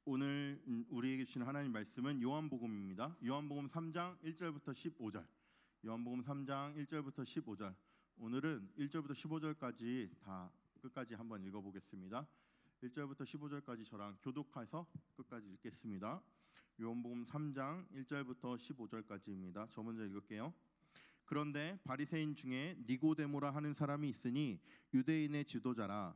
오늘 우리에게 주신 하나님 말씀은 요한복음입니다. 요한복음 3장 1절부터 15절. 요한복음 3장 1절부터 15절. 오늘은 1절부터 15절까지 다 끝까지 한번 읽어보겠습니다. 1절부터 15절까지 저랑 교독해서 끝까지 읽겠습니다. 요한복음 3장 1절부터 15절까지입니다. 저 먼저 읽을게요. 그런데 바리새인 중에 니고데모라 하는 사람이 있으니 유대인의 지도자라.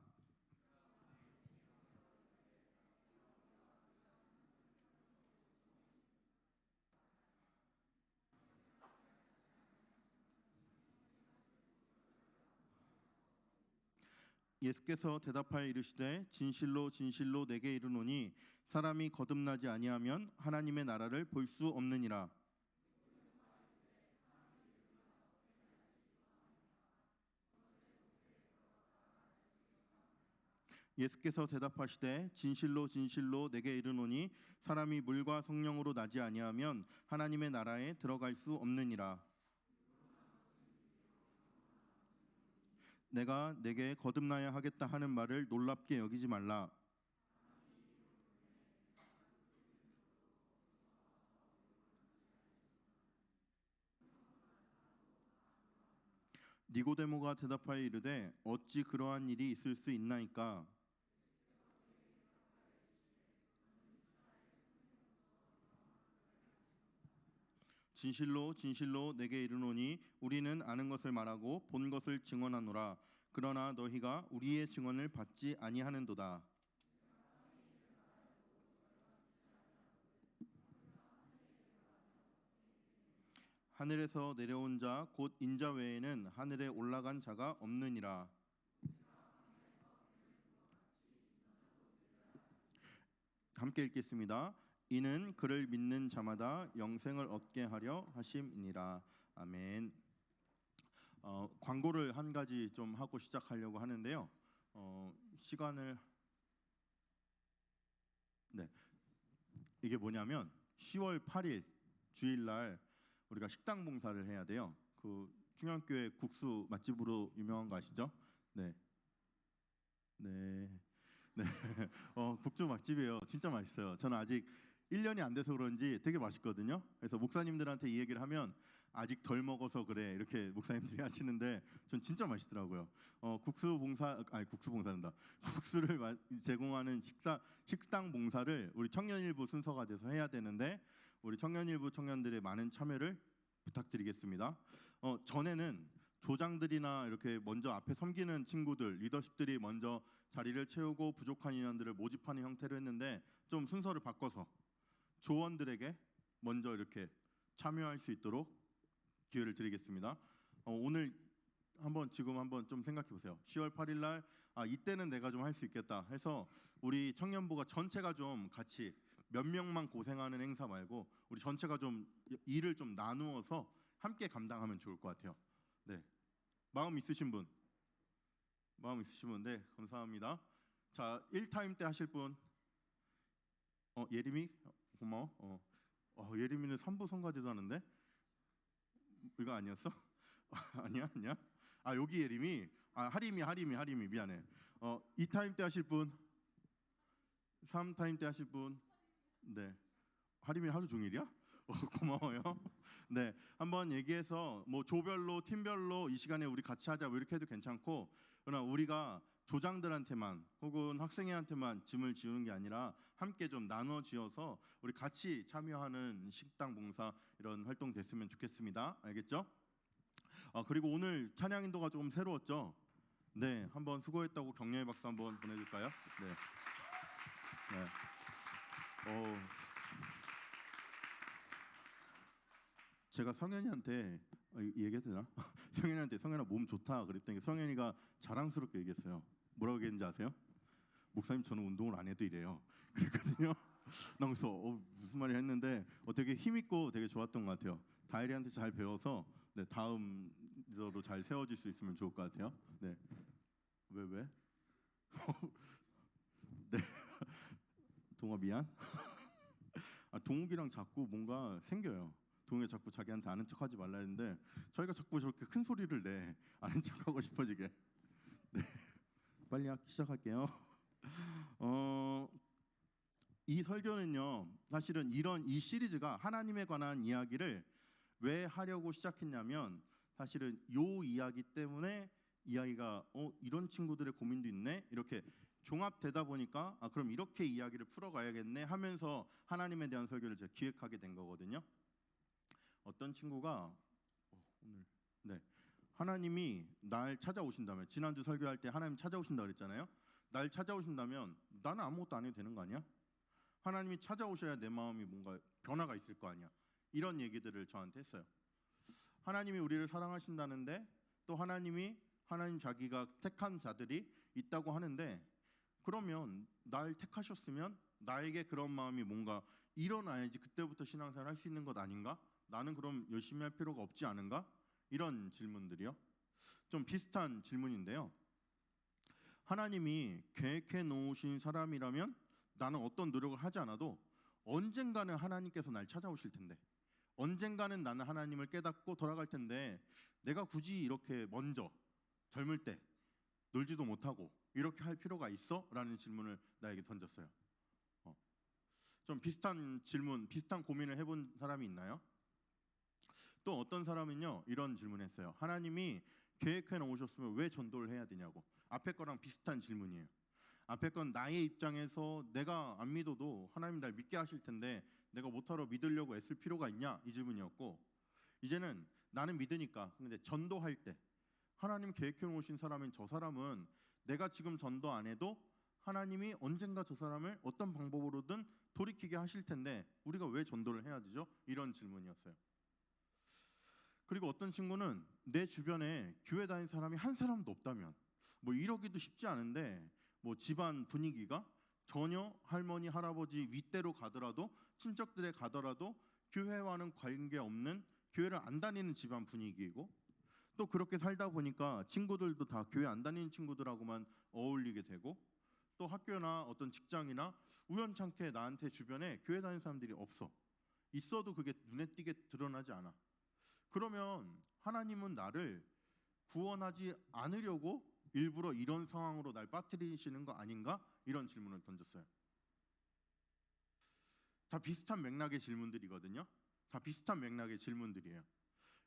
예수께서 대답하여 이르시되 진실로 진실로 내게 이르노니 사람이 거듭나지 아니하면 하나님의 나라를 볼 수 없느니라. 예수께서 대답하시되 진실로 진실로 내게 이르노니 사람이 물과 성령으로 나지 아니하면 하나님의 나라에 들어갈 수 없느니라. 내가 내게 거듭나야 하겠다 하는 말을 놀랍게 여기지 말라. 니고데모가 대답하여 이르되 어찌 그러한 일이 있을 수 있나이까? 진실로 진실로 내게 이르노니 우리는 아는 것을 말하고 본 것을 증언하노라. 그러나 너희가 우리의 증언을 받지 아니하는도다. 하늘에서 내려온 자 곧 인자 외에는 하늘에 올라간 자가 없느니라. 함께 읽겠습니다. 이는 그를 믿는 자마다 영생을 얻게 하려 하심이니라. 아멘. 광고를 한 가지 좀 하고 시작하려고 하는데요. 시간을 이게 뭐냐면 10월 8일 주일날 우리가 식당 봉사를 해야 돼요. 그 충현교회 국수 맛집으로 유명한 거 아시죠? 네. 국수 맛집이에요. 진짜 맛있어요. 저는 아직 1년이 안 돼서 그런지 되게 맛있거든요. 그래서 목사님들한테 이 얘기를 하면 아직 덜 먹어서 그래 이렇게 목사님들이 하시는데 전 진짜 맛있더라고요. 국수봉사란다. 국수를 제공하는 식당 봉사를 우리 청년일부 순서가 돼서 해야 되는데 우리 청년일부 청년들의 많은 참여를 부탁드리겠습니다. 전에는 조장들이나 이렇게 먼저 앞에 섬기는 친구들, 리더십들이 먼저 자리를 채우고 부족한 인원들을 모집하는 형태로 했는데 좀 순서를 바꿔서 조원들에게 먼저 이렇게 참여할 수 있도록 기회를 드리겠습니다. 오늘 지금 한번 좀 생각해 보세요. 10월 8일 날 이때는 내가 좀 할 수 있겠다 해서 우리 청년부가 전체가 좀 같이 몇 명만 고생하는 행사 말고 우리 전체가 좀 일을 좀 나누어서 함께 감당하면 좋을 것 같아요. 네, 마음 있으신 분, 네, 감사합니다. 자, 1타임 때 하실 분, 예림이 고마워. 예림이는 3부 성가대도 하는데 이거 아니었어? 아니야. 여기 예림이, 하림이 미안해. 2타임 때 하실 분, 3타임 때 하실 분, 네. 하림이 하루 종일이야? 고마워요. 네, 한번 얘기해서 뭐 조별로 팀별로 이 시간에 우리 같이 하자 이렇게 해도 괜찮고, 그러나 우리가 조장들한테만 혹은 학생회한테만 짐을 지우는 게 아니라 함께 좀 나눠 지어서 우리 같이 참여하는 식당 봉사 이런 활동 됐으면 좋겠습니다. 알겠죠? 그리고 오늘 찬양 인도가 조금 새로웠죠? 네, 한번 수고했다고 격려의 박수 한번 보내줄까요? 네. 제가 성현이한테 얘기해도 되나? 성현이한테 성현아 몸 좋다 그랬더니 성현이가 자랑스럽게 얘기했어요. 뭐라고 얘기했는지 아세요? 목사님 저는 운동을 안 해도 이래요. 그랬거든요. 나 그래서 무슨 말이 했는데 되게 힘있고 되게 좋았던 것 같아요. 다일이한테 잘 배워서 다음으로 잘 세워질 수 있으면 좋을 것 같아요. 네. 왜? 네. 동아 미안. 동욱이랑 자꾸 뭔가 생겨요. 동욱이 자꾸 자기한테 아는 척하지 말라 했는데 저희가 자꾸 저렇게 큰 소리를 내 아는 척하고 싶어지게. 네. 빨리 시작할게요. 이 설교는요, 사실은 이 시리즈가 하나님에 관한 이야기를 왜 하려고 시작했냐면, 사실은 요 이야기 때문에 이야기가 이런 친구들의 고민도 있네, 이렇게 종합되다 보니까 그럼 이렇게 이야기를 풀어가야겠네 하면서 하나님에 대한 설교를 제가 기획하게 된 거거든요. 어떤 친구가 오늘 하나님이 날 찾아오신다면, 지난주 설교할 때 하나님 찾아오신다 그랬잖아요. 날 찾아오신다면 나는 아무것도 안 해도 되는 거 아니야? 하나님이 찾아오셔야 내 마음이 뭔가 변화가 있을 거 아니야. 이런 얘기들을 저한테 했어요. 하나님이 우리를 사랑하신다는데, 또 하나님 자기가 택한 자들이 있다고 하는데, 그러면 날 택하셨으면 나에게 그런 마음이 뭔가 일어나야지 그때부터 신앙생활 할 수 있는 것 아닌가? 나는 그럼 열심히 할 필요가 없지 않은가? 이런 질문들이요. 좀 비슷한 질문인데요. 하나님이 계획해 놓으신 사람이라면 나는 어떤 노력을 하지 않아도 언젠가는 하나님께서 날 찾아오실 텐데, 언젠가는 나는 하나님을 깨닫고 돌아갈 텐데, 내가 굳이 이렇게 먼저 젊을 때 놀지도 못하고 이렇게 할 필요가 있어? 라는 질문을 나에게 던졌어요. 좀 비슷한 질문, 비슷한 고민을 해본 사람이 있나요? 또 어떤 사람은요, 이런 질문했어요. 하나님이 계획해 놓으셨으면 왜 전도를 해야 되냐고. 앞에 거랑 비슷한 질문이에요. 앞에 건 나의 입장에서 내가 안 믿어도 하나님 날 믿게 하실 텐데 내가 못하러 믿으려고 애쓸 필요가 있냐, 이 질문이었고, 이제는 나는 믿으니까 근데 전도할 때 하나님 계획해 놓으신 사람인 저 사람은 내가 지금 전도 안 해도 하나님이 언젠가 저 사람을 어떤 방법으로든 돌이키게 하실 텐데 우리가 왜 전도를 해야 되죠? 이런 질문이었어요. 그리고 어떤 친구는 내 주변에 교회 다니는 사람이 한 사람도 없다면, 뭐 이러기도 쉽지 않은데 뭐 집안 분위기가 전혀 할머니 할아버지 윗대로 가더라도, 친척들에 가더라도 교회와는 관계없는, 교회를 안 다니는 집안 분위기이고, 또 그렇게 살다 보니까 친구들도 다 교회 안 다니는 친구들하고만 어울리게 되고, 또 학교나 어떤 직장이나 우연찮게 나한테 주변에 교회 다니는 사람들이 없어. 있어도 그게 눈에 띄게 드러나지 않아. 그러면 하나님은 나를 구원하지 않으려고 일부러 이런 상황으로 날 빠뜨리시는 거 아닌가? 이런 질문을 던졌어요. 다 비슷한 맥락의 질문들이거든요. 다 비슷한 맥락의 질문들이에요.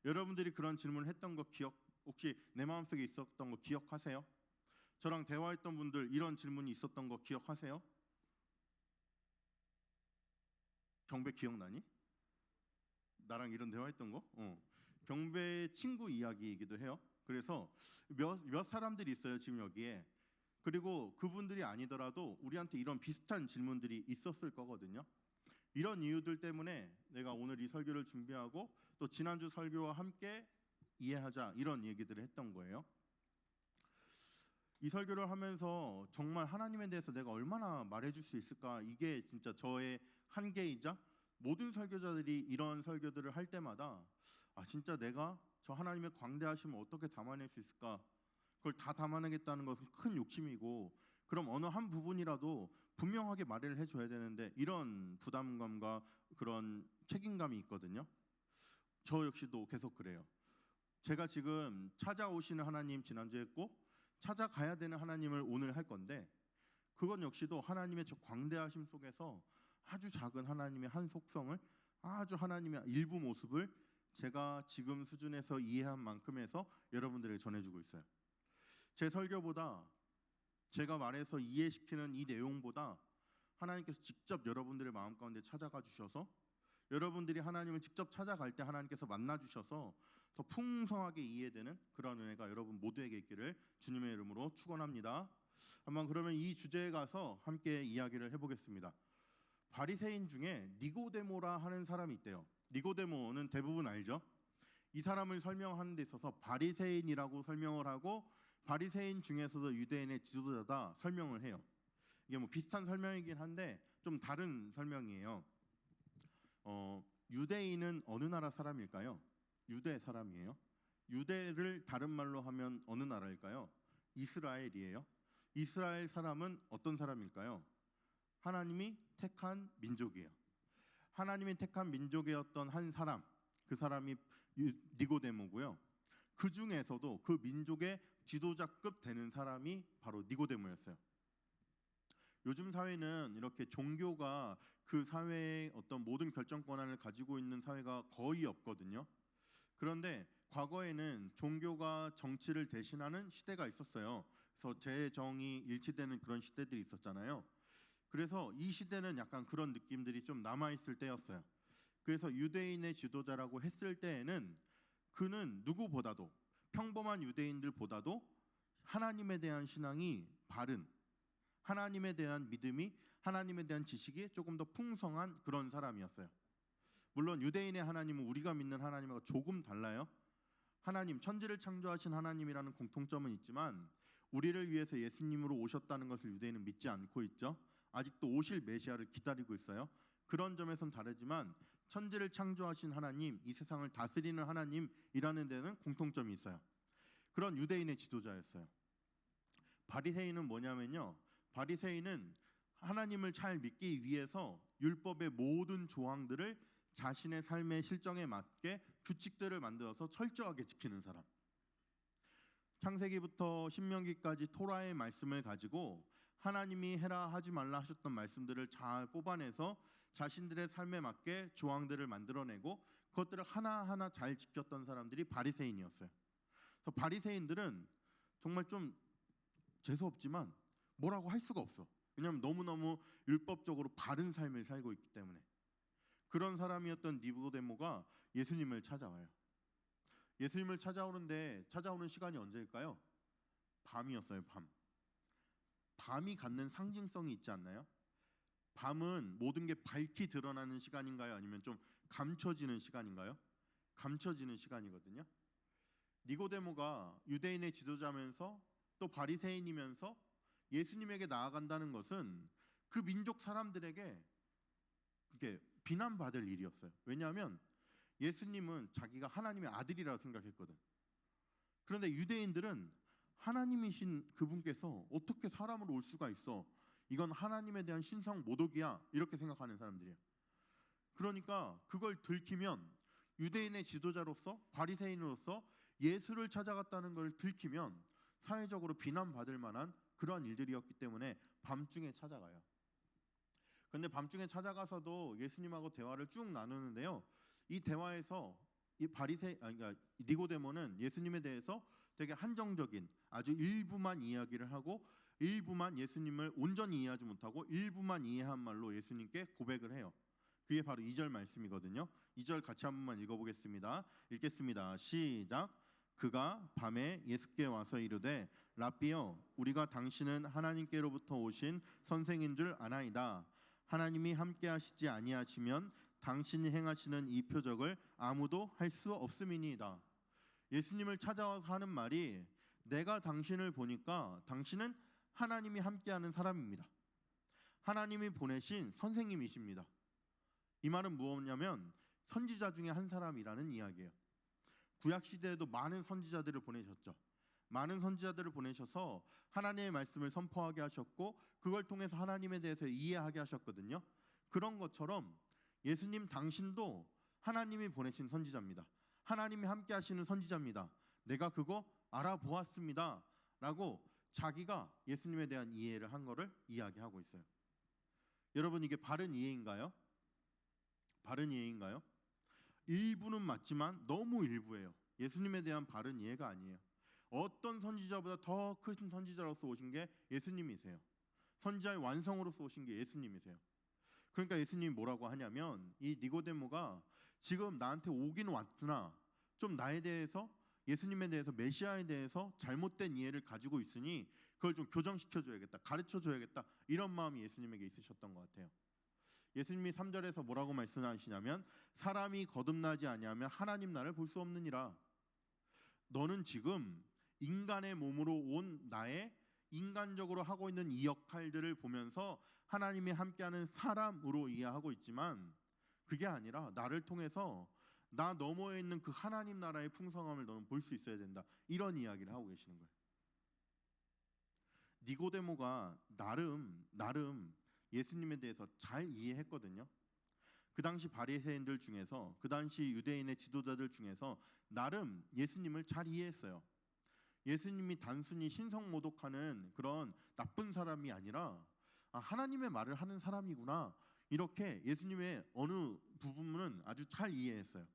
여러분들이 그런 질문을 했던 거 혹시 내 마음속에 있었던 거 기억하세요? 저랑 대화했던 분들 이런 질문이 있었던 거 기억하세요? 경배 기억나니? 나랑 이런 대화했던 거? 경배 친구 이야기이기도 해요. 그래서 몇 사람들이 있어요 지금 여기에. 그리고 그분들이 아니더라도 우리한테 이런 비슷한 질문들이 있었을 거거든요. 이런 이유들 때문에 내가 오늘 이 설교를 준비하고 또 지난주 설교와 함께 이해하자, 이런 얘기들을 했던 거예요. 이 설교를 하면서 정말 하나님에 대해서 내가 얼마나 말해줄 수 있을까, 이게 진짜 저의 한계이자, 모든 설교자들이 이런 설교들을 할 때마다 진짜 내가 저 하나님의 광대하심을 어떻게 담아낼 수 있을까, 그걸 다 담아내겠다는 것은 큰 욕심이고, 그럼 어느 한 부분이라도 분명하게 말을 해줘야 되는데 이런 부담감과 그런 책임감이 있거든요. 저 역시도 계속 그래요. 제가 지금 찾아오시는 하나님 지난주에 했고, 찾아가야 되는 하나님을 오늘 할 건데, 그건 역시도 하나님의 저 광대하심 속에서 아주 작은 하나님의 한 속성을, 아주 하나님의 일부 모습을 제가 지금 수준에서 이해한 만큼에서 여러분들에게 전해주고 있어요. 제 설교보다, 제가 말해서 이해시키는 이 내용보다 하나님께서 직접 여러분들의 마음 가운데 찾아가 주셔서, 여러분들이 하나님을 직접 찾아갈 때 하나님께서 만나 주셔서 더 풍성하게 이해되는 그런 은혜가 여러분 모두에게 있기를 주님의 이름으로 축원합니다. 한번 그러면 이 주제에 가서 함께 이야기를 해보겠습니다. 바리새인 중에 니고데모라 하는 사람이 있대요. 니고데모는 대부분 알죠? 이 사람을 설명하는 데 있어서 바리새인이라고 설명을 하고, 바리새인 중에서도 유대인의 지도자다 설명을 해요. 이게 뭐 비슷한 설명이긴 한데 좀 다른 설명이에요. 유대인은 어느 나라 사람일까요? 유대 사람이에요. 유대를 다른 말로 하면 어느 나라일까요? 이스라엘이에요. 이스라엘 사람은 어떤 사람일까요? 하나님이 택한 민족이에요. 하나님이 택한 민족이었던 한 사람, 그 사람이 니고데모고요. 그 중에서도 그 민족의 지도자급 되는 사람이 바로 니고데모였어요. 요즘 사회는 이렇게 종교가 그 사회의 어떤 모든 결정 권한을 가지고 있는 사회가 거의 없거든요. 그런데 과거에는 종교가 정치를 대신하는 시대가 있었어요. 그래서 재정이 일치되는 그런 시대들이 있었잖아요. 그래서 이 시대는 약간 그런 느낌들이 좀 남아 있을 때였어요. 그래서 유대인의 지도자라고 했을 때에는 그는 누구보다도 평범한 유대인들보다도 하나님에 대한 신앙이 바른, 하나님에 대한 믿음이, 하나님에 대한 지식이 조금 더 풍성한 그런 사람이었어요. 물론 유대인의 하나님은 우리가 믿는 하나님하고 조금 달라요. 하나님, 천지를 창조하신 하나님이라는 공통점은 있지만 우리를 위해서 예수님으로 오셨다는 것을 유대인은 믿지 않고 있죠. 아직도 오실 메시아를 기다리고 있어요. 그런 점에선 다르지만 천지를 창조하신 하나님, 이 세상을 다스리는 하나님이라는 데는 공통점이 있어요. 그런 유대인의 지도자였어요. 바리새인은 뭐냐면요, 바리새인은 하나님을 잘 믿기 위해서 율법의 모든 조항들을 자신의 삶의 실정에 맞게 규칙들을 만들어서 철저하게 지키는 사람. 창세기부터 신명기까지 토라의 말씀을 가지고 하나님이 해라 하지 말라 하셨던 말씀들을 잘 뽑아내서 자신들의 삶에 맞게 조항들을 만들어내고 그것들을 하나하나 잘 지켰던 사람들이 바리새인이었어요. 그래서 바리새인들은 정말 좀 재수없지만 뭐라고 할 수가 없어. 왜냐하면 너무너무 율법적으로 바른 삶을 살고 있기 때문에. 그런 사람이었던 니고데모가 예수님을 찾아와요. 예수님을 찾아오는데 찾아오는 시간이 언제일까요? 밤이었어요. 밤이 갖는 상징성이 있지 않나요? 밤은 모든 게 밝히 드러나는 시간인가요? 아니면 좀 감춰지는 시간인가요? 감춰지는 시간이거든요. 니고데모가 유대인의 지도자면서 또 바리새인이면서 예수님에게 나아간다는 것은 그 민족 사람들에게 이게 비난받을 일이었어요. 왜냐하면 예수님은 자기가 하나님의 아들이라고 생각했거든. 그런데 유대인들은 하나님이신 그분께서 어떻게 사람으로 올 수가 있어? 이건 하나님에 대한 신성 모독이야. 이렇게 생각하는 사람들이에요. 그러니까 그걸 들키면 유대인의 지도자로서 바리새인으로서 예수를 찾아갔다는 걸 들키면 사회적으로 비난받을 만한 그러한 일들이었기 때문에 밤중에 찾아가요. 그런데 밤중에 찾아가서도 예수님하고 대화를 쭉 나누는데요. 이 대화에서 이 그러니까 니고데모는 예수님에 대해서 되게 한정적인 아주 일부만 이야기를 하고 일부만 예수님을 온전히 이해하지 못하고 일부만 이해한 말로 예수님께 고백을 해요. 그게 바로 2절 말씀이거든요. 2절 같이 한 번만 읽어보겠습니다. 읽겠습니다. 시작. 그가 밤에 예수께 와서 이르되 랍비여, 우리가 당신은 하나님께로부터 오신 선생인 줄 아나이다. 하나님이 함께 하시지 아니하시면 당신이 행하시는 이 표적을 아무도 할 수 없음이니이다. 예수님을 찾아와서 하는 말이 내가 당신을 보니까 당신은 하나님이 함께하는 사람입니다. 하나님이 보내신 선생님이십니다. 이 말은 무엇이냐면 선지자 중에 한 사람이라는 이야기예요. 구약 시대에도 많은 선지자들을 보내셨죠. 많은 선지자들을 보내셔서 하나님의 말씀을 선포하게 하셨고 그걸 통해서 하나님에 대해서 이해하게 하셨거든요. 그런 것처럼 예수님 당신도 하나님이 보내신 선지자입니다. 하나님이 함께 하시는 선지자입니다. 내가 그거 알아보았습니다. 라고 자기가 예수님에 대한 이해를 한 거를 이야기하고 있어요. 여러분, 이게 바른 이해인가요? 바른 이해인가요? 일부는 맞지만 너무 일부예요. 예수님에 대한 바른 이해가 아니에요. 어떤 선지자보다 더 큰 선지자로서 오신 게 예수님이세요. 선지자의 완성으로서 오신 게 예수님이세요. 그러니까 예수님이 뭐라고 하냐면 이 니고데모가 지금 나한테 오긴 왔으나 좀 나에 대해서 예수님에 대해서 메시아에 대해서 잘못된 이해를 가지고 있으니 그걸 좀 교정시켜줘야겠다, 가르쳐줘야겠다, 이런 마음이 예수님에게 있으셨던 것 같아요. 예수님이 3절에서 뭐라고 말씀하시냐면 사람이 거듭나지 아니하면 하나님 나라를 볼 수 없느니라. 너는 지금 인간의 몸으로 온 나의 인간적으로 하고 있는 이 역할들을 보면서 하나님이 함께하는 사람으로 이해하고 있지만 그게 아니라 나를 통해서 나 너머에 있는 그 하나님 나라의 풍성함을 너는 볼 수 있어야 된다. 이런 이야기를 하고 계시는 거예요. 니고데모가 나름 예수님에 대해서 잘 이해했거든요. 그 당시 바리새인들 중에서, 그 당시 유대인의 지도자들 중에서 나름 예수님을 잘 이해했어요. 예수님이 단순히 신성 모독하는 그런 나쁜 사람이 아니라 아, 하나님의 말을 하는 사람이구나, 이렇게 예수님의 어느 부분은 아주 잘 이해했어요.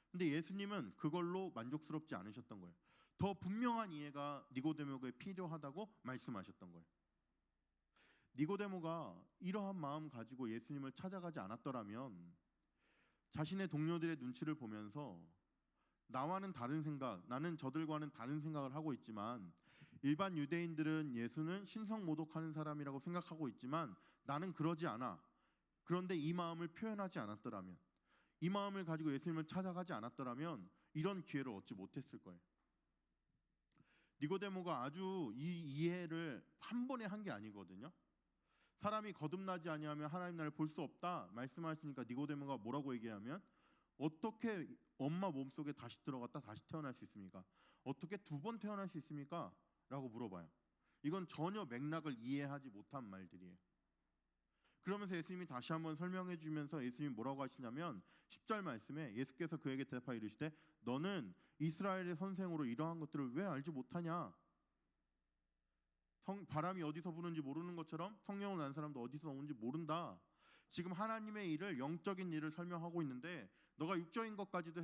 근데 예수님은 그걸로 만족스럽지 않으셨던 거예요. 더 분명한 이해가 니고데모에게 필요하다고 말씀하셨던 거예요. 니고데모가 이러한 마음 가지고 예수님을 찾아가지 않았더라면 자신의 동료들의 눈치를 보면서 나와는 다른 생각, 나는 저들과는 다른 생각을 하고 있지만 일반 유대인들은 예수는 신성 모독하는 사람이라고 생각하고 있지만 나는 그러지 않아. 그런데 이 마음을 표현하지 않았더라면, 이 마음을 가지고 예수님을 찾아가지 않았더라면 이런 기회를 얻지 못했을 거예요. 니고데모가 아주 이 이해를 한 번에 한 게 아니거든요. 사람이 거듭나지 아니하면 하나님 나라를 볼 수 없다 말씀하시니까 니고데모가 뭐라고 얘기하면, 어떻게 엄마 몸속에 다시 들어갔다 다시 태어날 수 있습니까? 어떻게 두 번 태어날 수 있습니까? 라고 물어봐요. 이건 전혀 맥락을 이해하지 못한 말들이에요. 그러면서 예수님이 다시 한번 설명해 주면서 예수님이 뭐라고 하시냐면 10절 말씀에 예수께서 그에게 대답하여 이르시되 너는 이스라엘의 선생으로 이러한 것들을 왜 알지 못하냐? 바람이 어디서 부는지 모르는 것처럼 성령을 난 사람도 어디서 나오는지 모른다. 지금 하나님의 일을, 영적인 일을 설명하고 있는데 너가 육적인 것까지도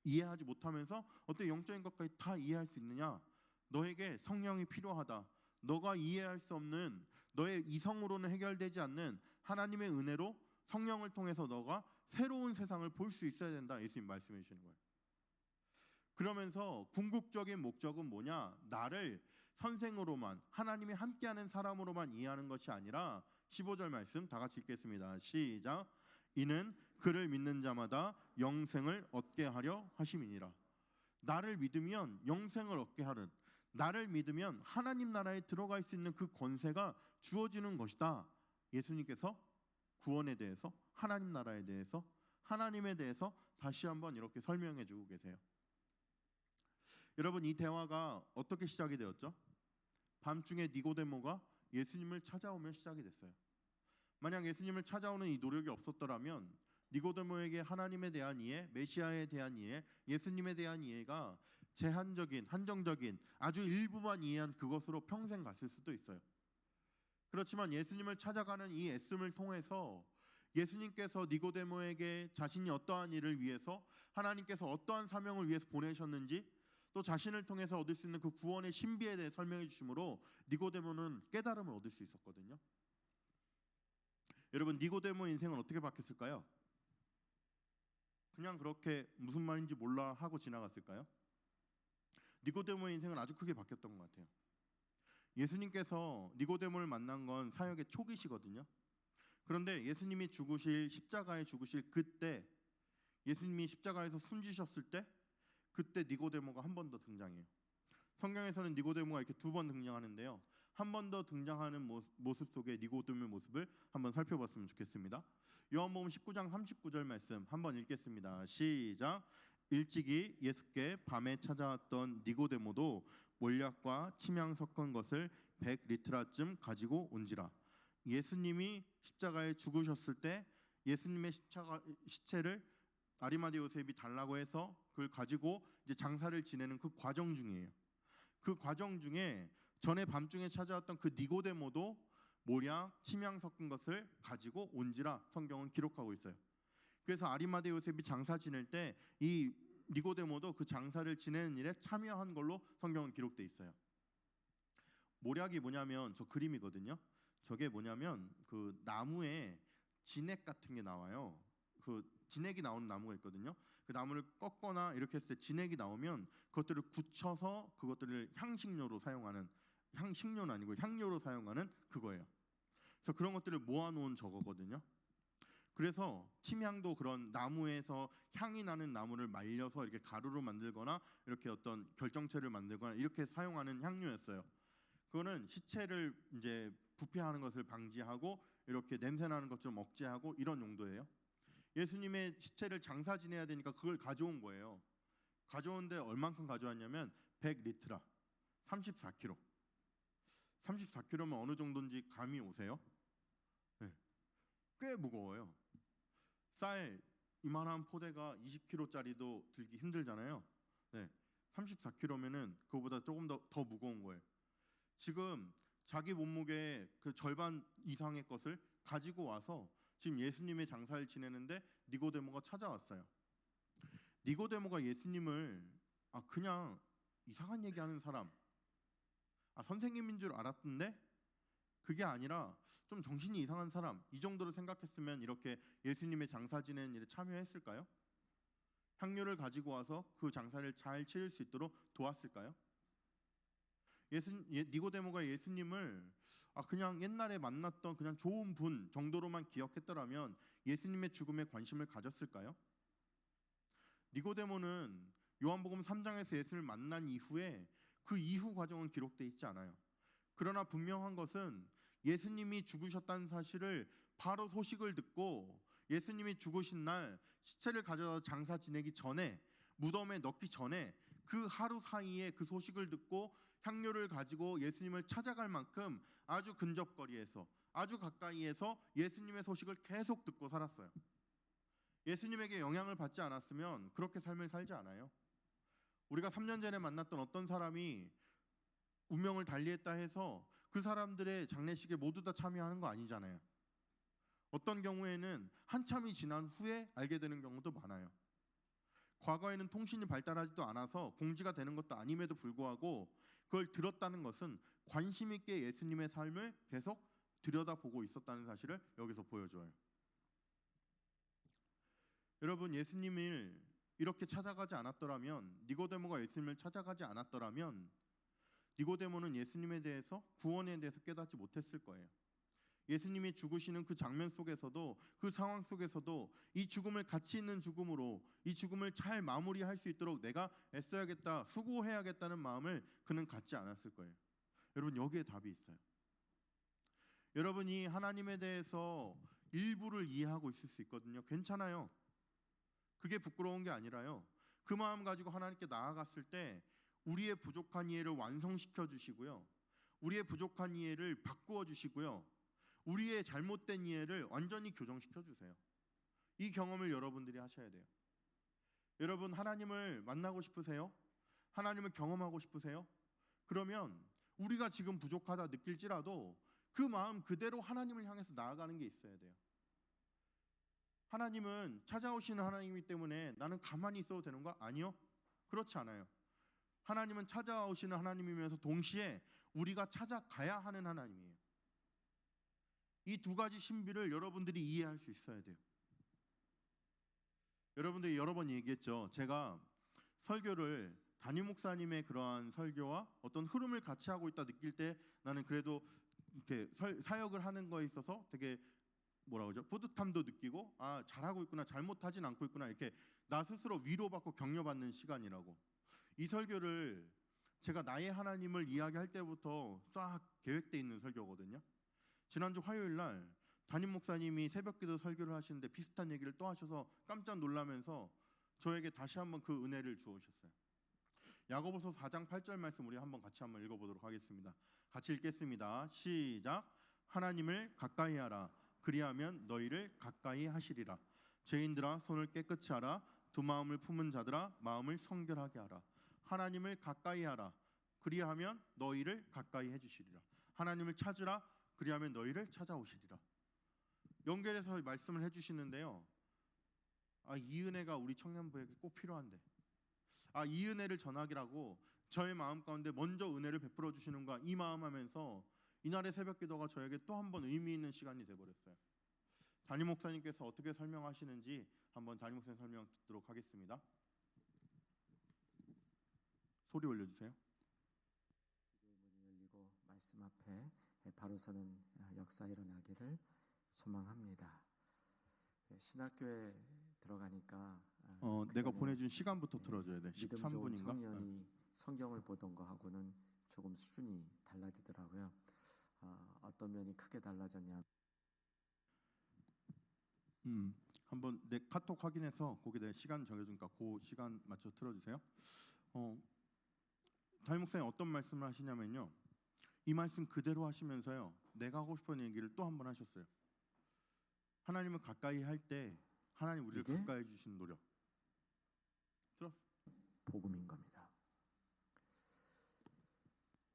이해하지 못하면서 어떻게 영적인 것까지 다 이해할 수 있느냐? 너에게 성령이 필요하다. 너가 이해할 수 없는, 너의 이성으로는 해결되지 않는 하나님의 은혜로 성령을 통해서 너가 새로운 세상을 볼 수 있어야 된다. 예수님 말씀해 주시는 거예요. 그러면서 궁극적인 목적은 뭐냐? 나를 선생으로만, 하나님이 함께하는 사람으로만 이해하는 것이 아니라 15절 말씀 다 같이 읽겠습니다. 시작. 이는 그를 믿는 자마다 영생을 얻게 하려 하심이니라. 나를 믿으면 영생을 얻게 하는, 나를 믿으면 하나님 나라에 들어갈 수 있는 그 권세가 주어지는 것이다. 예수님께서 구원에 대해서, 하나님 나라에 대해서, 하나님에 대해서 다시 한번 이렇게 설명해 주고 계세요. 여러분, 이 대화가 어떻게 시작이 되었죠? 밤중에 니고데모가 예수님을 찾아오며 시작이 됐어요. 만약 예수님을 찾아오는 이 노력이 없었더라면 니고데모에게 하나님에 대한 이해, 메시아에 대한 이해, 예수님에 대한 이해가 제한적인, 한정적인 아주 일부만 이해한 그것으로 평생 갔을 수도 있어요. 그렇지만 예수님을 찾아가는 이 애씀을 통해서 예수님께서 니고데모에게 자신이 어떠한 일을 위해서, 하나님께서 어떠한 사명을 위해서 보내셨는지, 또 자신을 통해서 얻을 수 있는 그 구원의 신비에 대해 설명해 주심으로 니고데모는 깨달음을 얻을 수 있었거든요. 여러분, 니고데모의 인생은 어떻게 바뀌었을까요? 그냥 그렇게 무슨 말인지 몰라 하고 지나갔을까요? 니고데모의 인생은 아주 크게 바뀌었던 것 같아요. 예수님께서 니고데모를 만난 건 사역의 초기시거든요. 그런데 예수님이 죽으실, 십자가에 죽으실 그때, 예수님이 십자가에서 숨지셨을 때, 그때 니고데모가 한 번 더 등장해요. 성경에서는 니고데모가 이렇게 두 번 등장하는데요. 한 번 더 등장하는 모습 속에 니고데모의 모습을 한번 살펴봤으면 좋겠습니다. 요한복음 19장 39절 말씀 한번 읽겠습니다. 시작. 일찍이 예수께 밤에 찾아왔던 니고데모도 몰약과 침향 섞은 것을 100리트라쯤 가지고 온지라. 예수님이 십자가에 죽으셨을 때 예수님의 시체를 아리마대 요셉이 달라고 해서 그걸 가지고 이제 장사를 지내는 그 과정 중이에요. 그 과정 중에 전에 밤중에 찾아왔던 그 니고데모도 몰약, 침향 섞은 것을 가지고 온지라 성경은 기록하고 있어요. 그래서 아리마대 요셉이 장사 지낼 때 이 니고데모도 그 장사를 지내는 일에 참여한 걸로 성경은 기록돼 있어요. 몰약이 뭐냐면 저 그림이거든요. 저게 뭐냐면 그 나무에 진액 같은 게 나와요. 그 진액이 나오는 나무가 있거든요. 그 나무를 꺾거나 이렇게 했을 때 진액이 나오면 그것들을 굳혀서 그것들을 향식료로 사용하는, 향식료는 아니고 향료로 사용하는 그거예요. 그래서 그런 것들을 모아놓은 저거거든요. 그래서 침향도 그런 나무에서 향이 나는 나무를 말려서 이렇게 가루로 만들거나 이렇게 어떤 결정체를 만들거나 이렇게 사용하는 향료였어요. 그거는 시체를 이제 부패하는 것을 방지하고 이렇게 냄새 나는 것 좀 억제하고 이런 용도예요. 예수님의 시체를 장사 지내야 되니까 그걸 가져온 거예요. 가져온데 얼만큼 가져왔냐면 100리트라, 34kg. 34kg면 어느 정도인지 감이 오세요? 네. 꽤 무거워요. 쌀 이만한 포대가 20kg짜리도 들기 힘들잖아요. 네. 34kg면은 그거보다 조금 더 무거운 거예요. 지금 자기 몸무게의 그 절반 이상의 것을 가지고 와서 지금 예수님의 장사를 지내는데 니고데모가 찾아왔어요. 니고데모가 예수님을 그냥 이상한 얘기하는 사람, 선생님인 줄 알았던데 그게 아니라 좀 정신이 이상한 사람, 이 정도로 생각했으면 이렇게 예수님의 장사 지내는 일에 참여했을까요? 향료를 가지고 와서 그 장사를 잘 치를 수 있도록 도왔을까요? 니고데모가 예수님을 그냥 옛날에 만났던 그냥 좋은 분 정도로만 기억했더라면 예수님의 죽음에 관심을 가졌을까요? 니고데모는 요한복음 3장에서 예수님을 만난 이후에 그 이후 과정은 기록되어 있지 않아요. 그러나 분명한 것은 예수님이 죽으셨다는 사실을 바로 소식을 듣고 예수님이 죽으신 날 시체를 가져다 장사 지내기 전에, 무덤에 넣기 전에 그 하루 사이에 그 소식을 듣고 향료를 가지고 예수님을 찾아갈 만큼 아주 근접거리에서, 아주 가까이에서 예수님의 소식을 계속 듣고 살았어요. 예수님에게 영향을 받지 않았으면 그렇게 삶을 살지 않아요. 우리가 3년 전에 만났던 어떤 사람이 운명을 달리했다 해서 그 사람들의 장례식에 모두 다 참여하는 거 아니잖아요. 어떤 경우에는 한참이 지난 후에 알게 되는 경우도 많아요. 과거에는 통신이 발달하지도 않아서 공지가 되는 것도 아님에도 불구하고 그걸 들었다는 것은 관심 있게 예수님의 삶을 계속 들여다보고 있었다는 사실을 여기서 보여줘요. 여러분, 예수님을 이렇게 찾아가지 않았더라면, 니고데모가 예수님을 찾아가지 않았더라면 니고데모는 예수님에 대해서, 구원에 대해서 깨닫지 못했을 거예요. 예수님이 죽으시는 그 장면 속에서도, 그 상황 속에서도 이 죽음을 가치 있는 죽음으로, 이 죽음을 잘 마무리할 수 있도록 내가 애써야겠다, 수고해야겠다는 마음을 그는 갖지 않았을 거예요. 여러분, 여기에 답이 있어요. 여러분이 하나님에 대해서 일부를 이해하고 있을 수 있거든요. 괜찮아요. 그게 부끄러운 게 아니라요, 그 마음 가지고 하나님께 나아갔을 때 우리의 부족한 이해를 완성시켜 주시고요, 우리의 부족한 이해를 바꾸어 주시고요, 우리의 잘못된 이해를 완전히 교정시켜 주세요. 이 경험을 여러분들이 하셔야 돼요. 여러분, 하나님을 만나고 싶으세요? 하나님을 경험하고 싶으세요? 그러면 우리가 지금 부족하다 느낄지라도 그 마음 그대로 하나님을 향해서 나아가는 게 있어야 돼요. 하나님은 찾아오시는 하나님이기 때문에 나는 가만히 있어도 되는 거? 아니요. 그렇지 않아요. 하나님은 찾아오시는 하나님이면서 동시에 우리가 찾아가야 하는 하나님이에요. 이 두 가지 신비를 여러분들이 이해할 수 있어야 돼요. 여러분들이 여러 번 얘기했죠. 제가 설교를 담임 목사님의 그러한 설교와 어떤 흐름을 같이 하고 있다 느낄 때 나는 그래도 이렇게 사역을 하는 거에 있어서 되게 뿌듯함도 느끼고, 잘하고 있구나, 잘못하진 않고 있구나, 이렇게 나 스스로 위로받고 격려받는 시간이라고. 이 설교를 제가 나의 하나님을 이야기할 때부터 싹 계획돼 있는 설교거든요. 지난주 화요일 날 담임 목사님이 새벽기도 설교를 하시는데 비슷한 얘기를 또 하셔서 깜짝 놀라면서 저에게 다시 한번 그 은혜를 주오셨어요. 야고보서 4장 8절 말씀 우리 같이 한번 읽어보도록 하겠습니다. 같이 읽겠습니다. 시작. 하나님을 가까이 하라. 그리하면 너희를 가까이 하시리라. 죄인들아 손을 깨끗이 하라. 두 마음을 품은 자들아 마음을 성결하게 하라. 하나님을 가까이 하라. 그리하면 너희를 가까이 해주시리라. 하나님을 찾으라. 그리하면 너희를 찾아오시리라. 연결해서 말씀을 해주시는데요. 이 은혜가 우리 청년부에게 꼭 필요한데, 이 은혜를 전하기라고 저의 마음 가운데 먼저 은혜를 베풀어 주시는가, 이 마음 하면서 이날의 새벽기도가 저에게 또 한 번 의미 있는 시간이 돼버렸어요. 담임 목사님께서 어떻게 설명하시는지 한번 담임 목사님 설명 듣도록 하겠습니다. 소리 올려주세요. 문이 열리고 말씀 앞에 바로 서는 역사 일어나기를 소망합니다. 신학교에 들어가니까 내가 보내준 시간부터 틀어줘야 돼. 믿음 좋은 13분인가? 청년이 성경을 보던 거하고는 조금 수준이 달라지더라고요. 어떤 면이 크게 달라졌냐? 한번 내 카톡 확인해서 거기 내 시간 정해주니까 그 시간 맞춰 틀어주세요. 담임 목사님 어떤 말씀을 하시냐면요, 이 말씀 그대로 하시면서요, 내가 하고 싶은 얘기를 또 한 번 하셨어요. 하나님을 가까이 할 때 하나님 우리를 가까이 해주시는 노력. 들었어? 복음인 겁니다.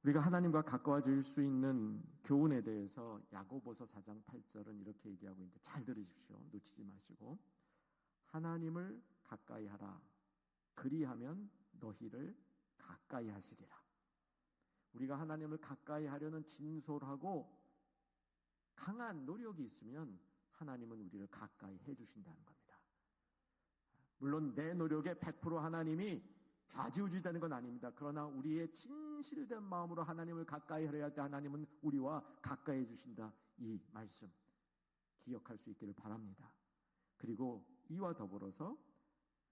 우리가 하나님과 가까워질 수 있는 교훈에 대해서 야고보서 4장 8절은 이렇게 얘기하고 있는데 잘 들으십시오. 놓치지 마시고. 하나님을 가까이 하라. 그리하면 너희를 가까이 하시리라. 우리가 하나님을 가까이 하려는 진솔하고 강한 노력이 있으면 하나님은 우리를 가까이 해주신다는 겁니다. 물론 내 노력에 100% 하나님이 좌지우지되는 건 아닙니다. 그러나 우리의 진실된 마음으로 하나님을 가까이 하려 할 때 하나님은 우리와 가까이 해주신다. 이 말씀 기억할 수 있기를 바랍니다. 그리고 이와 더불어서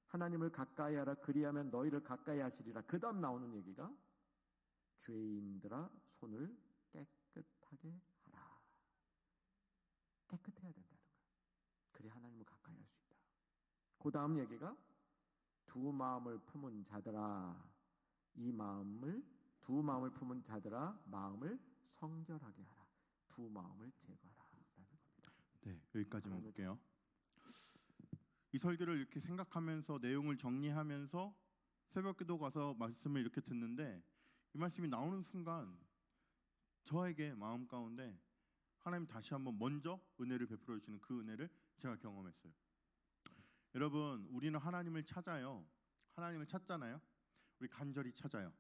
하나님을 가까이 하라. 그리하면 너희를 가까이 하시리라. 그 다음 나오는 얘기가 죄인들아 손을 깨끗하게 하라. 깨끗해야 된다는 거예요. 그래 하나님을 가까이 할 수 있다. 그 다음 얘기가 두 마음을 품은 자들아, 두 마음을 품은 자들아 마음을 성결하게 하라. 두 마음을 제거하라라는 겁니다. 네, 여기까지만 볼게요. 이 설교를 이렇게 생각하면서 내용을 정리하면서 새벽기도 가서 말씀을 이렇게 듣는데 이 말씀이 나오는 순간 저에게 마음 가운데 하나님 다시 한번 먼저 은혜를 베풀어 주시는 그 은혜를 제가 경험했어요. 여러분, 우리는 하나님을 찾아요. 하나님을 찾잖아요. 우리 간절히 찾아요.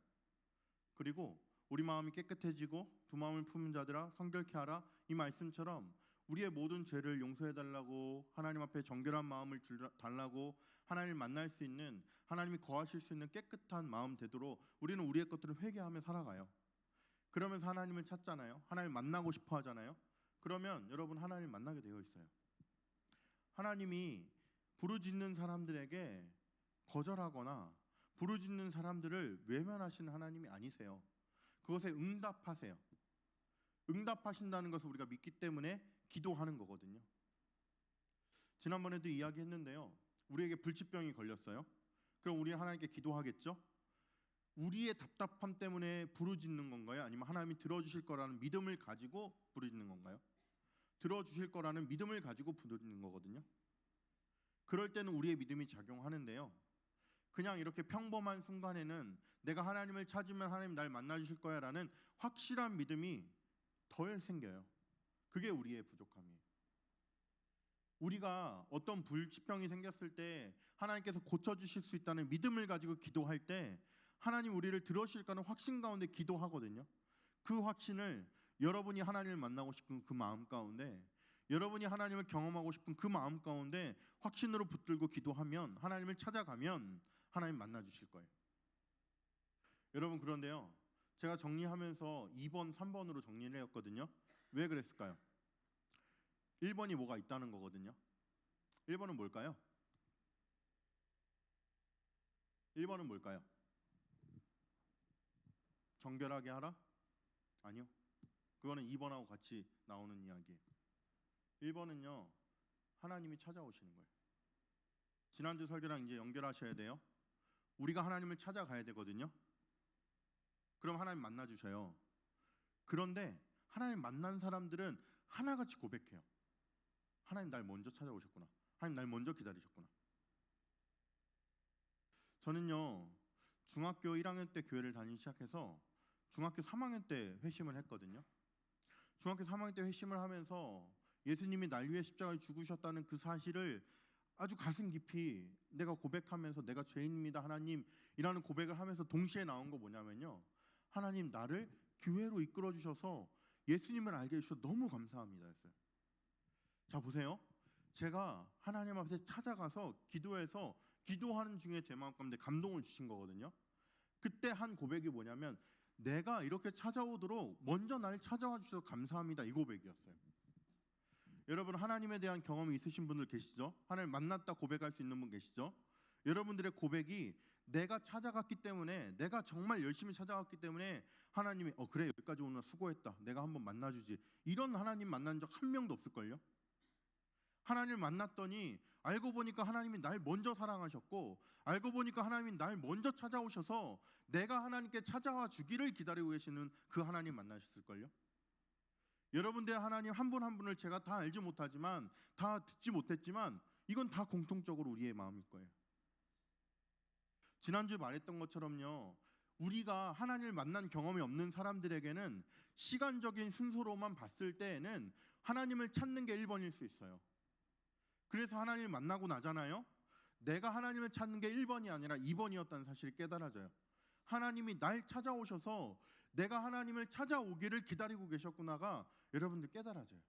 그리고 우리 마음이 깨끗해지고 두 마음을 품은 자들아 성결케 하라. 이 말씀처럼 우리의 모든 죄를 용서해 달라고 하나님 앞에 정결한 마음을 달라고 하나님을 만날 수 있는, 하나님이 거하실 수 있는 깨끗한 마음 되도록 우리는 우리의 것들을 회개하며 살아가요. 그러면서 하나님을 찾잖아요. 하나님을 만나고 싶어 하잖아요. 그러면 여러분 하나님을 만나게 되어 있어요. 하나님이 부르짖는 사람들에게 거절하거나 부르짖는 사람들을 외면하시는 하나님이 아니세요. 그것에 응답하세요. 응답하신다는 것을 우리가 믿기 때문에 기도하는 거거든요. 지난번에도 이야기했는데요. 우리에게 불치병이 걸렸어요. 그럼 우리는 하나님께 기도하겠죠? 우리의 답답함 때문에 부르짖는 건가요? 아니면 하나님이 들어주실 거라는 믿음을 가지고 부르짖는 건가요? 들어주실 거라는 믿음을 가지고 부르짖는 거거든요. 그럴 때는 우리의 믿음이 작용하는데요. 그냥 이렇게 평범한 순간에는 내가 하나님을 찾으면 하나님 날 만나주실 거야 라는 확실한 믿음이 덜 생겨요. 그게 우리의 부족함이에요. 우리가 어떤 불치병이 생겼을 때 하나님께서 고쳐주실 수 있다는 믿음을 가지고 기도할 때 하나님 우리를 들어주실 거는 확신 가운데 기도하거든요. 그 확신을 여러분이 하나님을 만나고 싶은 그 마음 가운데, 여러분이 하나님을 경험하고 싶은 그 마음 가운데 확신으로 붙들고 기도하면, 하나님을 찾아가면 하나님 만나주실 거예요. 여러분, 그런데요, 제가 정리하면서 2번, 3번으로 정리를 했거든요. 왜 그랬을까요? 1번이 뭐가 있다는 거거든요. 1번은 뭘까요? 1번은 뭘까요? 정결하게 하라? 아니요. 그거는 2번하고 같이 나오는 이야기예요. 1번은요, 하나님이 찾아오시는 거예요. 지난주 설교랑 이제 연결하셔야 돼요. 우리가 하나님을 찾아가야 되거든요. 그럼 하나님 만나주셔요. 그런데 하나님 만난 사람들은 하나같이 고백해요. 하나님 날 먼저 찾아오셨구나. 하나님 날 먼저 기다리셨구나. 저는요, 중학교 1학년 때 교회를 다니기 시작해서 중학교 3학년 때 회심을 했거든요. 중학교 3학년 때 회심을 하면서 예수님이 날 위해 십자가에 죽으셨다는 그 사실을 아주 가슴 깊이 내가 고백하면서 내가 죄인입니다 하나님이라는 고백을 하면서 동시에 나온 거 뭐냐면요, 하나님 나를 교회로 이끌어 주셔서 예수님을 알게 해주셔서 너무 감사합니다 했어요. 자 보세요, 제가 하나님 앞에 찾아가서 기도해서 기도하는 중에 제 마음 가운데 감동을 주신 거거든요. 그때 한 고백이 뭐냐면, 내가 이렇게 찾아오도록 먼저 날 찾아와 주셔서 감사합니다, 이 고백이었어요. 여러분, 하나님에 대한 경험이 있으신 분들 계시죠? 하나님 만났다 고백할 수 있는 분 계시죠? 여러분들의 고백이 내가 찾아갔기 때문에, 내가 정말 열심히 찾아갔기 때문에 하나님이 그래 여기까지 오늘 수고했다, 내가 한번 만나주지, 이런 하나님 만난 적 한 명도 없을걸요? 하나님을 만났더니 알고 보니까 하나님이 날 먼저 사랑하셨고, 알고 보니까 하나님이 날 먼저 찾아오셔서 내가 하나님께 찾아와 주기를 기다리고 계시는 그 하나님 만나셨을걸요? 여러분들 하나님 한 분 한 분을 제가 다 알지 못하지만, 다 듣지 못했지만 이건 다 공통적으로 우리의 마음일 거예요. 지난주에 말했던 것처럼요, 우리가 하나님을 만난 경험이 없는 사람들에게는 시간적인 순서로만 봤을 때에는 하나님을 찾는 게 1번일 수 있어요. 그래서 하나님을 만나고 나잖아요. 내가 하나님을 찾는 게 1번이 아니라 2번이었다는 사실을 깨달아져요. 하나님이 날 찾아오셔서 내가 하나님을 찾아오기를 기다리고 계셨구나가 여러분들 깨달아져요.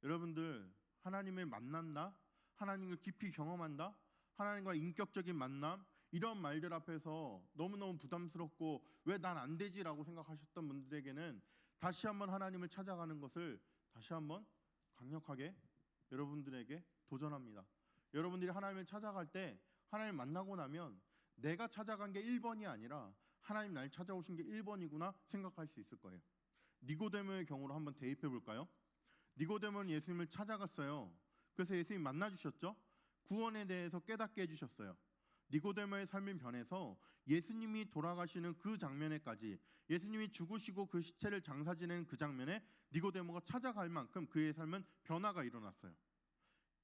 여러분들 하나님을 만난다, 하나님을 깊이 경험한다, 하나님과 인격적인 만남, 이런 말들 앞에서 너무너무 부담스럽고 왜 난 안 되지라고 생각하셨던 분들에게는 다시 한번 하나님을 찾아가는 것을 다시 한번 강력하게 여러분들에게 도전합니다. 여러분들이 하나님을 찾아갈 때 하나님을 만나고 나면 내가 찾아간 게 1번이 아니라 하나님 날 찾아오신 게 1번이구나 생각할 수 있을 거예요. 니고데모의 경우로 한번 대입해 볼까요? 니고데모는 예수님을 찾아갔어요. 그래서 예수님 만나 주셨죠. 구원에 대해서 깨닫게 해주셨어요. 니고데모의 삶이 변해서 예수님이 돌아가시는 그 장면에까지, 예수님이 죽으시고 그 시체를 장사 지내는 그 장면에 니고데모가 찾아갈 만큼 그의 삶은 변화가 일어났어요.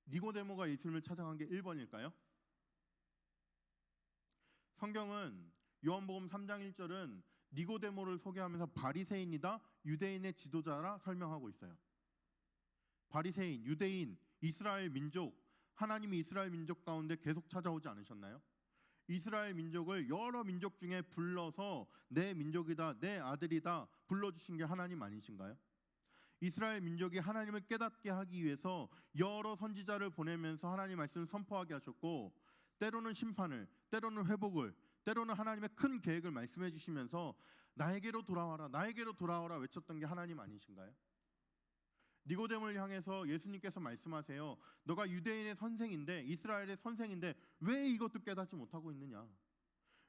니고데모가 예수님을 찾아간 게 1번일까요? 성경은 요한복음 3장 1절은 니고데모를 소개하면서 바리새인이다, 유대인의 지도자라 설명하고 있어요. 바리새인, 유대인, 이스라엘 민족, 하나님이 이스라엘 민족 가운데 계속 찾아오지 않으셨나요? 이스라엘 민족을 여러 민족 중에 불러서 내 민족이다, 내 아들이다 불러주신 게 하나님 아니신가요? 이스라엘 민족이 하나님을 깨닫게 하기 위해서 여러 선지자를 보내면서 하나님 말씀을 선포하게 하셨고, 때로는 심판을, 때로는 회복을, 때로는 하나님의 큰 계획을 말씀해 주시면서 나에게로 돌아와라, 나에게로 돌아와라 외쳤던 게 하나님 아니신가요? 니고데모를 향해서 예수님께서 말씀하세요. 너가 유대인의 선생인데, 이스라엘의 선생인데 왜 이것도 깨닫지 못하고 있느냐?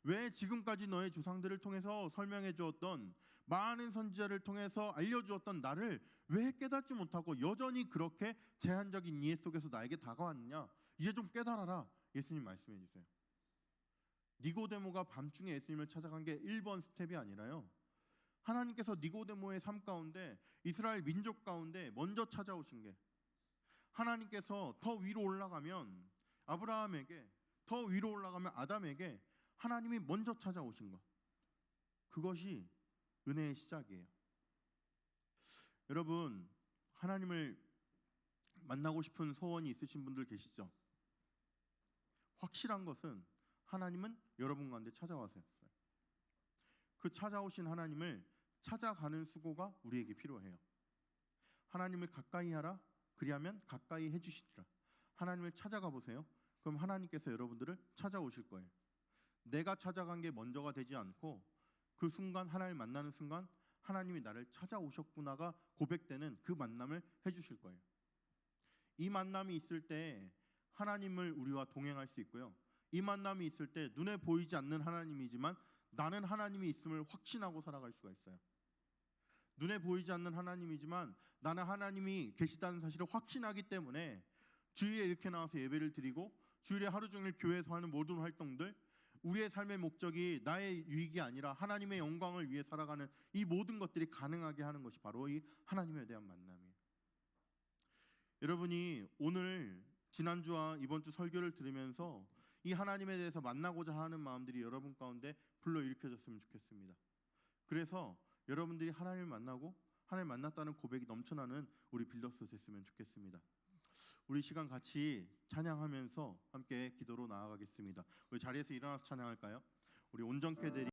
왜 지금까지 너의 조상들을 통해서 설명해 주었던, 많은 선지자를 통해서 알려주었던 나를 왜 깨닫지 못하고 여전히 그렇게 제한적인 이해 속에서 나에게 다가왔느냐? 이제 좀 깨달아라. 예수님 말씀해 주세요. 니고데모가 밤중에 예수님을 찾아간 게 1번 스텝이 아니라요, 하나님께서 니고데모의 삶 가운데, 이스라엘 민족 가운데 먼저 찾아오신 게, 하나님께서 더 위로 올라가면 아브라함에게, 더 위로 올라가면 아담에게 하나님이 먼저 찾아오신 것, 그것이 은혜의 시작이에요. 여러분, 하나님을 만나고 싶은 소원이 있으신 분들 계시죠? 확실한 것은 하나님은 여러분 가운데 찾아와서 했어요. 그 찾아오신 하나님을 찾아가는 수고가 우리에게 필요해요. 하나님을 가까이 하라, 그리하면 가까이 해주시리라. 하나님을 찾아가 보세요. 그럼 하나님께서 여러분들을 찾아오실 거예요. 내가 찾아간 게 먼저가 되지 않고 그 순간, 하나님을 만나는 순간 하나님이 나를 찾아오셨구나가 고백되는 그 만남을 해주실 거예요. 이 만남이 있을 때 하나님을 우리와 동행할 수 있고요, 이 만남이 있을 때 눈에 보이지 않는 하나님이지만 나는 하나님이 있음을 확신하고 살아갈 수가 있어요. 눈에 보이지 않는 하나님이지만 나는 하나님이 계시다는 사실을 확신하기 때문에 주일에 이렇게 나와서 예배를 드리고, 주일에 하루 종일 교회에서 하는 모든 활동들, 우리의 삶의 목적이 나의 유익이 아니라 하나님의 영광을 위해 살아가는 이 모든 것들이 가능하게 하는 것이 바로 이 하나님에 대한 만남이에요. 여러분이 오늘 지난주와 이번 주 설교를 들으면서 이 하나님에 대해서 만나고자 하는 마음들이 여러분 가운데 불러일으켜졌으면 좋겠습니다. 그래서 여러분들이 하나님을 만나고 하나님을 만났다는 고백이 넘쳐나는 우리 빌더스 됐으면 좋겠습니다. 우리 시간 같이 찬양하면서 함께 기도로 나아가겠습니다. 우리 자리에서 일어나서 찬양할까요? 우리 온전케 되리